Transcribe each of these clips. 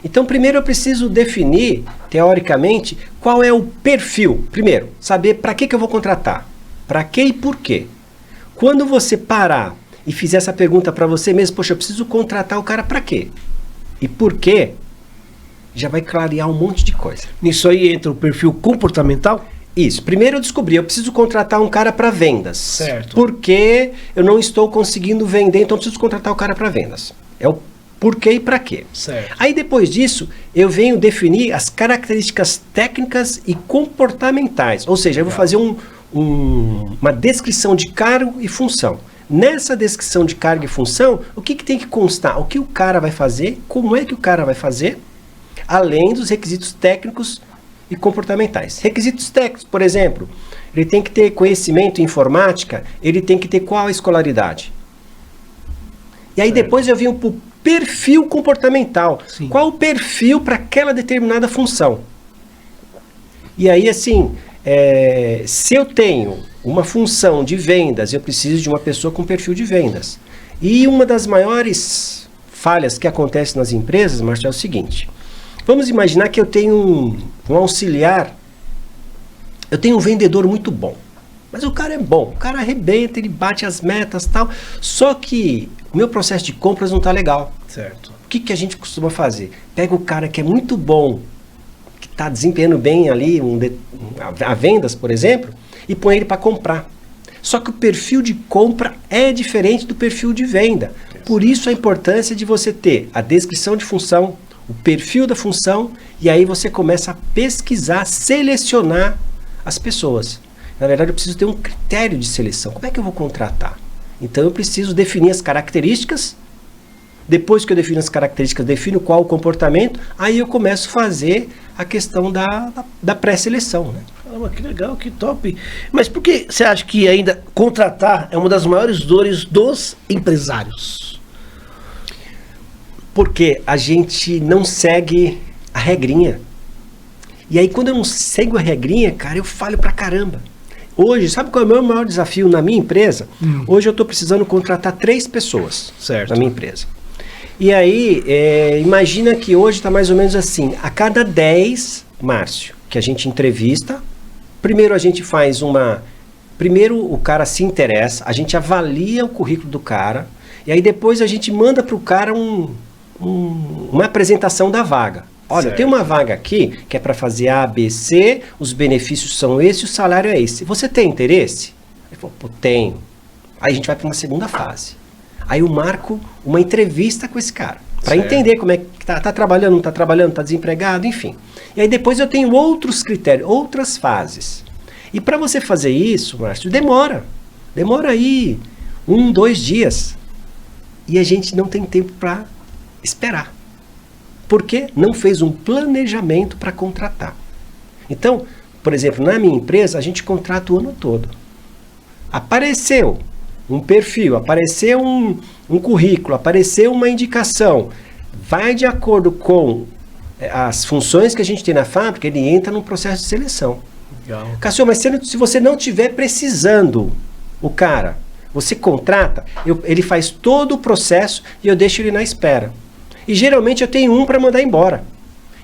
Então, primeiro eu preciso definir, teoricamente, qual é o perfil. Primeiro, saber para que eu vou contratar. Para que e por quê. Quando você parar e fizer essa pergunta para você mesmo, poxa, eu preciso contratar o cara para quê? E por quê? Já vai clarear um monte de coisa. Nisso aí entra o perfil comportamental? Isso. Primeiro eu descobri, eu preciso contratar um cara para vendas. Certo. Porque eu não estou conseguindo vender, então eu preciso contratar o cara para vendas. É o porquê e para quê. Certo. Aí depois disso, eu venho definir as características técnicas e comportamentais. Ou seja, eu vou fazer uma descrição de cargo e função. Nessa descrição de cargo e função, o que tem que constar? O que o cara vai fazer, como é que o cara vai fazer, além dos requisitos técnicos e comportamentais. Requisitos técnicos, por exemplo, ele tem que ter conhecimento em informática, ele tem que ter qual a escolaridade. E aí depois eu venho para o perfil comportamental. Sim. Qual o perfil para aquela determinada função? E aí, assim, se eu tenho uma função de vendas, eu preciso de uma pessoa com perfil de vendas. E uma das maiores falhas que acontece nas empresas, Márcio, é o seguinte. Vamos imaginar que eu tenho um auxiliar, eu tenho um vendedor muito bom. Mas o cara é bom, o cara arrebenta, ele bate as metas e tal. Só que o meu processo de compras não está legal. Certo. O que a gente costuma fazer? Pega o cara que é muito bom, que está desempenhando bem ali a vendas, por exemplo, e põe ele para comprar. Só que o perfil de compra é diferente do perfil de venda. Por isso a importância de você ter a descrição de função, o perfil da função, e aí você começa a pesquisar, selecionar as pessoas. Na verdade, eu preciso ter um critério de seleção. Como é que eu vou contratar? Então, eu preciso definir as características. Depois que eu defino as características, defino qual o comportamento, aí eu começo a fazer a questão da pré-seleção, né? Caramba, que legal, que top. Mas por que você acha que ainda contratar é uma das maiores dores dos empresários? Porque a gente não segue a regrinha. E aí, quando eu não sigo a regrinha, cara, eu falho pra caramba. Hoje, sabe qual é o meu maior desafio na minha empresa? Hoje eu estou precisando contratar 3 pessoas na minha empresa. E aí, imagina que hoje está mais ou menos assim, a cada 10, Márcio, que a gente entrevista, primeiro a gente faz primeiro o cara se interessa, a gente avalia o currículo do cara, e aí depois a gente manda para o cara uma apresentação da vaga. Olha, tem uma vaga aqui que é para fazer A, B, C, os benefícios são esses, o salário é esse. Você tem interesse? Ele falou, pô, tenho. Aí a gente vai para uma segunda fase. Aí eu marco uma entrevista com esse cara, para entender como é que tá trabalhando, não tá trabalhando, tá desempregado, enfim. E aí depois eu tenho outros critérios, outras fases. E para você fazer isso, Márcio, demora aí 1, 2 dias. E a gente não tem tempo para esperar. Porque não fez um planejamento para contratar. Então, por exemplo, na minha empresa, a gente contrata o ano todo. Apareceu um perfil, apareceu um currículo, apareceu uma indicação, vai de acordo com as funções que a gente tem na fábrica, ele entra num processo de seleção. Legal. Cássio, mas se você não estiver precisando o cara, você contrata, ele faz todo o processo e eu deixo ele na espera. E geralmente eu tenho um para mandar embora.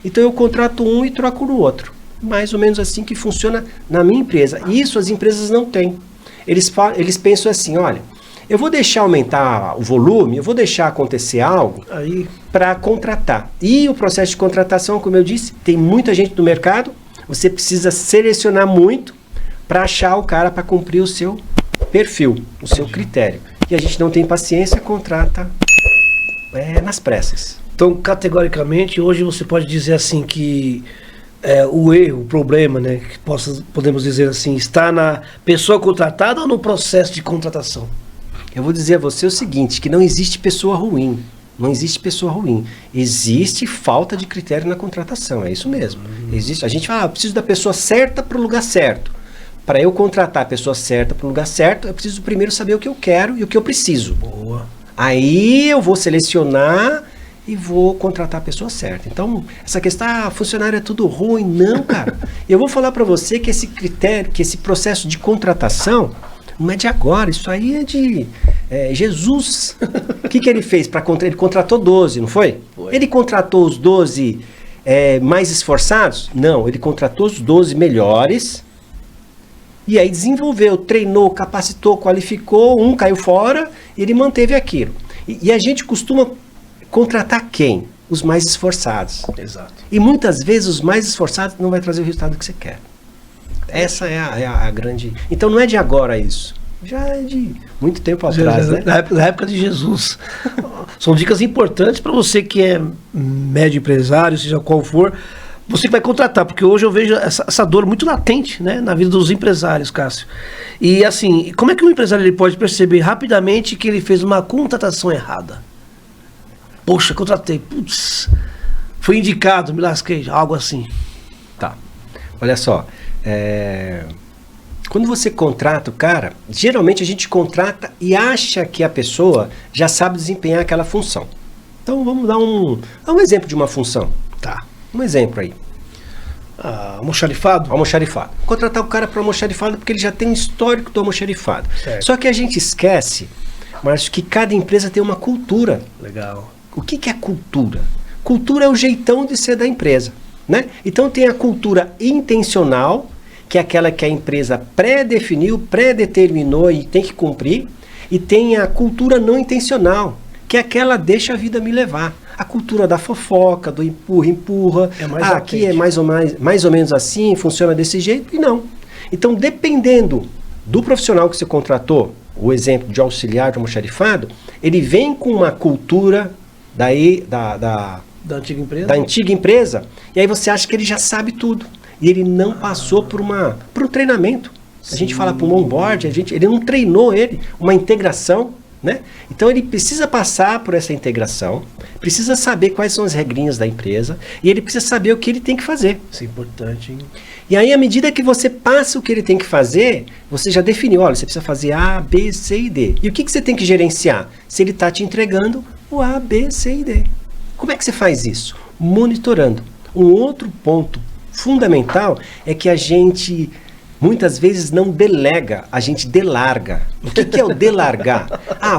Então eu contrato um e troco no outro. Mais ou menos assim que funciona na minha empresa. Isso as empresas não têm. Eles pensam assim, olha, eu vou deixar aumentar o volume, eu vou deixar acontecer algo para contratar. E o processo de contratação, como eu disse, tem muita gente no mercado, você precisa selecionar muito para achar o cara para cumprir o seu perfil, o seu critério. E a gente não tem paciência, contrata nas pressas. Então, categoricamente, hoje você pode dizer assim que o erro, o problema, né, que podemos dizer assim, está na pessoa contratada ou no processo de contratação? Eu vou dizer a você o seguinte, que não existe pessoa ruim. Não existe pessoa ruim. Existe falta de critério na contratação, é isso mesmo. A gente fala, eu preciso da pessoa certa para o lugar certo. Para eu contratar a pessoa certa para o lugar certo, eu preciso primeiro saber o que eu quero e o que eu preciso. Boa. Aí eu vou selecionar e vou contratar a pessoa certa. Então, essa questão, funcionário é tudo ruim. Não, cara. Eu vou falar para você que esse critério, que esse processo de contratação não é de agora. Isso aí é de Jesus. O que ele fez? Ele contratou 12, não foi? Ele contratou os 12 mais esforçados? Não, ele contratou os 12 melhores e aí desenvolveu, treinou, capacitou, qualificou, um caiu fora e ele manteve aquilo. E a gente costuma contratar quem? Os mais esforçados. Exato. E muitas vezes os mais esforçados não vai trazer o resultado que você quer. Essa é a grande... Então não é de agora isso. Já é de muito tempo atrás, né? Na época de Jesus. São dicas importantes para você que é médio empresário, seja qual for, você que vai contratar, porque hoje eu vejo essa dor muito latente, né, na vida dos empresários, Cássio. E assim, como é que um empresário ele pode perceber rapidamente que ele fez uma contratação errada? Poxa, contratei, putz, foi indicado, me lasquei, algo assim. Tá. Olha só, quando você contrata o cara, geralmente a gente contrata e acha que a pessoa já sabe desempenhar aquela função. Então vamos dar um exemplo de uma função. Tá. Um exemplo aí. Almoxarifado? Almoxarifado. Contratar o cara para almoxarifado porque ele já tem um histórico do almoxarifado. Certo. Só que a gente esquece, Márcio, que cada empresa tem uma cultura. Legal. O que é cultura? Cultura é o jeitão de ser da empresa, né? Então tem a cultura intencional, que é aquela que a empresa pré-definiu, pré-determinou e tem que cumprir. E tem a cultura não intencional, que é aquela deixa a vida me levar. A cultura da fofoca, do empurra. Aqui é mais ou menos assim, funciona desse jeito, e não. Então, dependendo do profissional que você contratou, o exemplo de auxiliar de almoxarifado, ele vem com uma cultura da antiga empresa, e aí você acha que ele já sabe tudo. E ele não passou por um treinamento. Sim. A gente fala para um onboard, ele não treinou uma integração, né? Então ele precisa passar por essa integração, precisa saber quais são as regrinhas da empresa, e ele precisa saber o que ele tem que fazer. Isso é importante, hein? E aí, à medida que você passa o que ele tem que fazer, você já definiu, olha, você precisa fazer A, B, C e D. E o que você tem que gerenciar? Se ele está te entregando o A, B, C e D. Como é que você faz isso? Monitorando. Um outro ponto fundamental é que a gente muitas vezes não delega, a gente delarga. O que é o delargar?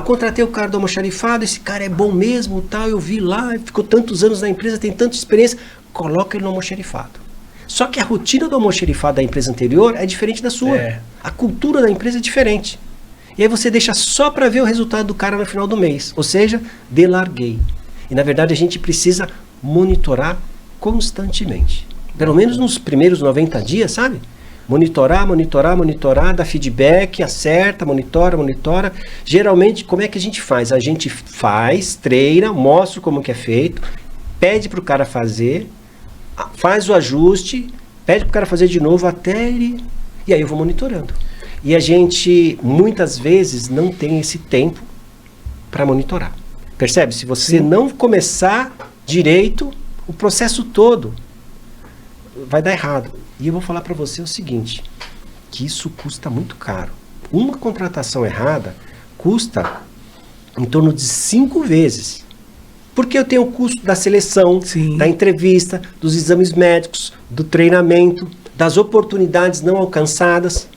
Contratei o cara do almoxarifado, esse cara é bom mesmo, tal, eu vi lá, ficou tantos anos na empresa, tem tanta experiência, coloca ele no almoxarifado. Só que a rotina do almoxarifado da empresa anterior é diferente da sua. A cultura da empresa é diferente. E aí você deixa só para ver o resultado do cara no final do mês. Ou seja, delarguei. E na verdade a gente precisa monitorar constantemente. Pelo menos nos primeiros 90 dias, sabe? Monitorar, dar feedback, acerta, monitora. Geralmente, como é que a gente faz? A gente faz, treina, mostra como que é feito, pede para o cara fazer, faz o ajuste, pede para o cara fazer de novo até ele... E aí eu vou monitorando. E a gente, muitas vezes, não tem esse tempo para monitorar. Percebe? Se você não começar direito, o processo todo vai dar errado. E eu vou falar para você o seguinte, que isso custa muito caro. Uma contratação errada custa em torno de 5 vezes. Porque eu tenho o custo da seleção, da entrevista, dos exames médicos, do treinamento, das oportunidades não alcançadas.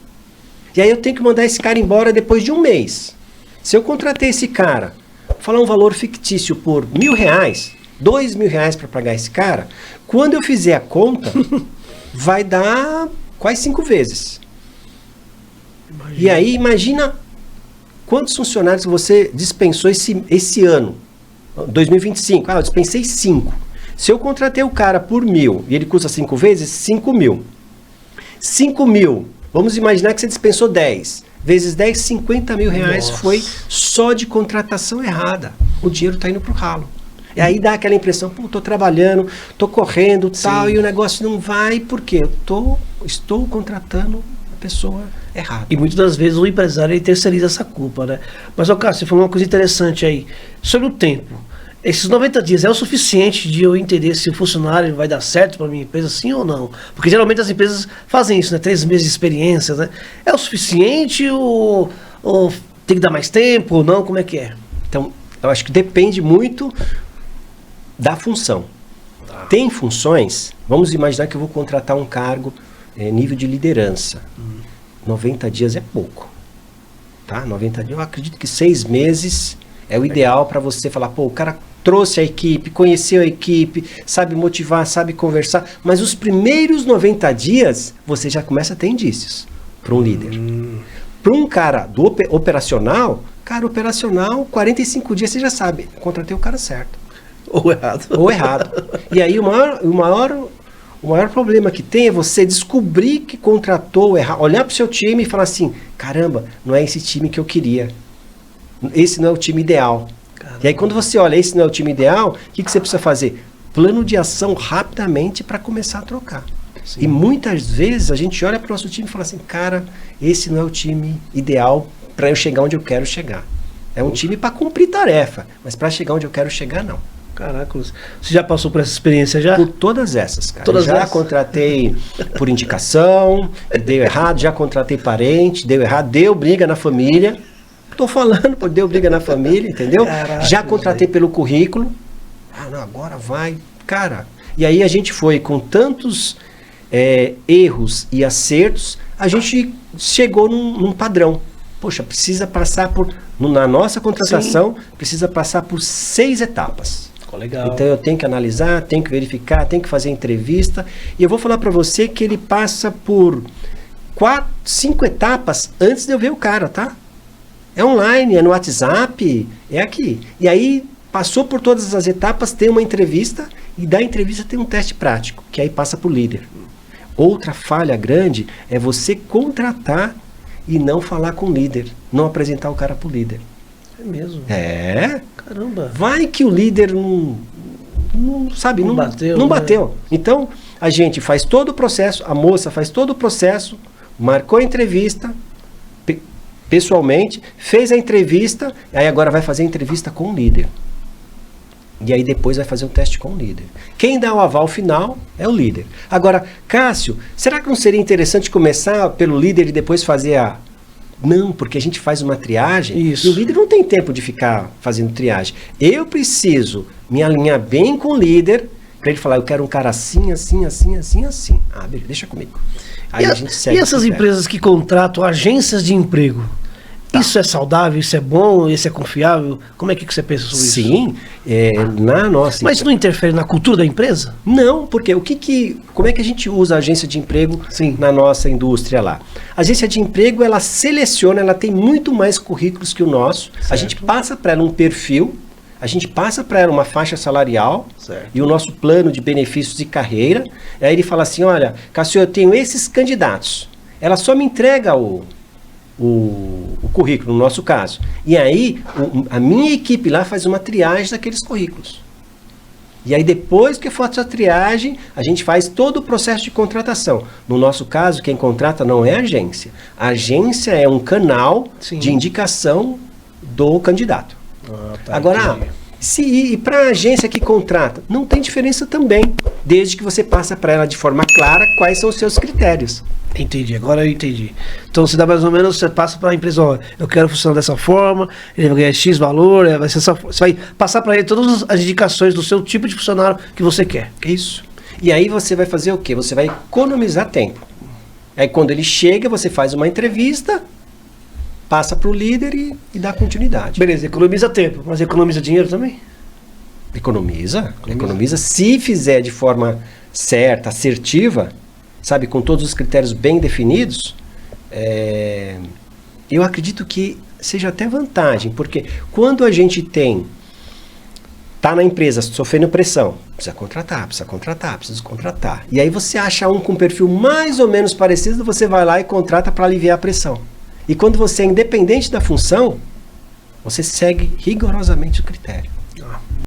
E aí eu tenho que mandar esse cara embora depois de um mês. Se eu contratei esse cara, vou falar um valor fictício por R$1.000, R$2.000 para pagar esse cara, quando eu fizer a conta, vai dar quase 5 vezes. Imagina. E aí, imagina quantos funcionários você dispensou esse ano, 2025. Eu dispensei 5. Se eu contratei o cara por 1.000 e ele custa 5 vezes, 5.000. 5.000, vamos imaginar que você dispensou 10. Vezes 10, R$50.000 foi só de contratação errada. O dinheiro está indo para o ralo. E aí dá aquela impressão, estou trabalhando, estou correndo, tal, e o negócio não vai, porque eu estou contratando a pessoa errada. E muitas das vezes o empresário ele terceiriza essa culpa, né? Mas, Cássio, você falou uma coisa interessante aí, sobre o tempo. Esses 90 dias é o suficiente de eu entender se o funcionário vai dar certo para minha empresa, sim ou não? Porque geralmente as empresas fazem isso, né? 3 meses de experiência, né? É o suficiente ou tem que dar mais tempo ou não? Como é que é? Então, eu acho que depende muito da função. Tem funções, vamos imaginar que eu vou contratar um cargo nível de liderança. 90 dias é pouco. Tá? 90 dias, eu acredito que 6 meses é o ideal para você falar, o cara trouxe a equipe, conheceu a equipe, sabe motivar, sabe conversar, mas os primeiros 90 dias você já começa a ter indícios para um líder. Para um cara do operacional, 45 dias você já sabe, contratei o cara certo. Ou errado. Ou errado. E aí o maior problema que tem é você descobrir que contratou errado, olhar para o seu time e falar assim, caramba, não é esse time que eu queria. Esse não é o time ideal. Caramba. E aí quando você olha, esse não é o time ideal, o que você precisa fazer? Plano de ação rapidamente para começar a trocar. Sim. E muitas vezes a gente olha para o nosso time e fala assim, cara, esse não é o time ideal para eu chegar onde eu quero chegar. É um time para cumprir tarefa, mas para chegar onde eu quero chegar, não. Caraca, você já passou por essa experiência já? Por todas essas, cara. Todas já essas? Contratei por indicação, deu errado, já contratei parente, deu errado, deu briga na família. Tô falando, pô, deu briga na família, entendeu? Caraca, já contratei pelo currículo. Ah, não, agora vai. Cara, e aí a gente foi com tantos erros e acertos, a gente chegou num padrão. Poxa, precisa passar por... Na nossa contratação, sim, precisa passar por 6 etapas. Legal. Então eu tenho que analisar, tenho que verificar, tenho que fazer entrevista. E eu vou falar para você que ele passa por 4, 5 etapas antes de eu ver o cara, tá? É online, é no WhatsApp, é aqui. E aí passou por todas as etapas, tem uma entrevista e da entrevista tem um teste prático, que aí passa para o líder. Outra falha grande é você contratar e não falar com o líder, não apresentar o cara para o líder. É mesmo? É. Caramba. Vai que o líder não bateu. Então, a gente faz todo o processo, a moça faz todo o processo, marcou a entrevista pessoalmente, fez a entrevista, aí agora vai fazer a entrevista com o líder. E aí depois vai fazer um teste com o líder. Quem dá o aval final é o líder. Agora, Cássio, será que não seria interessante começar pelo líder e depois fazer a... Não, porque a gente faz uma triagem. Isso. E o líder não tem tempo de ficar fazendo triagem. Eu preciso me alinhar bem com o líder para ele falar, eu quero um cara assim, assim, assim, assim, assim. Ah, beleza, deixa comigo. Aí a gente segue. E essas empresas que contratam agências de emprego? Tá. Isso é saudável, isso é bom, isso é confiável? Como é que você pensa sobre isso? Sim, na nossa... Mas isso não interfere na cultura da empresa? Não, porque como é que a gente usa a agência de emprego, sim, na nossa indústria lá? A agência de emprego, ela seleciona, ela tem muito mais currículos que o nosso. Certo. A gente passa para ela um perfil, a gente passa para ela uma faixa salarial, certo, e o nosso plano de benefícios de carreira. Aí ele fala assim, olha, Cássio, eu tenho esses candidatos. Ela só me entrega o currículo, no nosso caso. E aí, a minha equipe lá faz uma triagem daqueles currículos. E aí, depois que eu faço a triagem, a gente faz todo o processo de contratação. No nosso caso, quem contrata não é a agência. A agência é um canal, sim, de indicação do candidato. Tá, agora, e para a agência que contrata, não tem diferença também, desde que você passa para ela de forma clara quais são os seus critérios. Entendi, agora eu entendi. Então você dá mais ou menos, você passa para a empresa, ó, eu quero funcionar dessa forma, ele vai ganhar X valor, vai ser você vai passar para ele todas as indicações do seu tipo de funcionário que você quer. Isso. E aí você vai fazer o quê? Você vai economizar tempo. Aí quando ele chega, você faz uma entrevista, passa para o líder e dá continuidade. Beleza, economiza tempo, mas economiza dinheiro também? Economiza. Se fizer de forma certa, assertiva, sabe, com todos os critérios bem definidos, eu acredito que seja até vantagem, porque quando a gente tá na empresa sofrendo pressão, precisa contratar. E aí você acha um com perfil mais ou menos parecido, você vai lá e contrata para aliviar a pressão. E quando você é independente da função, você segue rigorosamente o critério.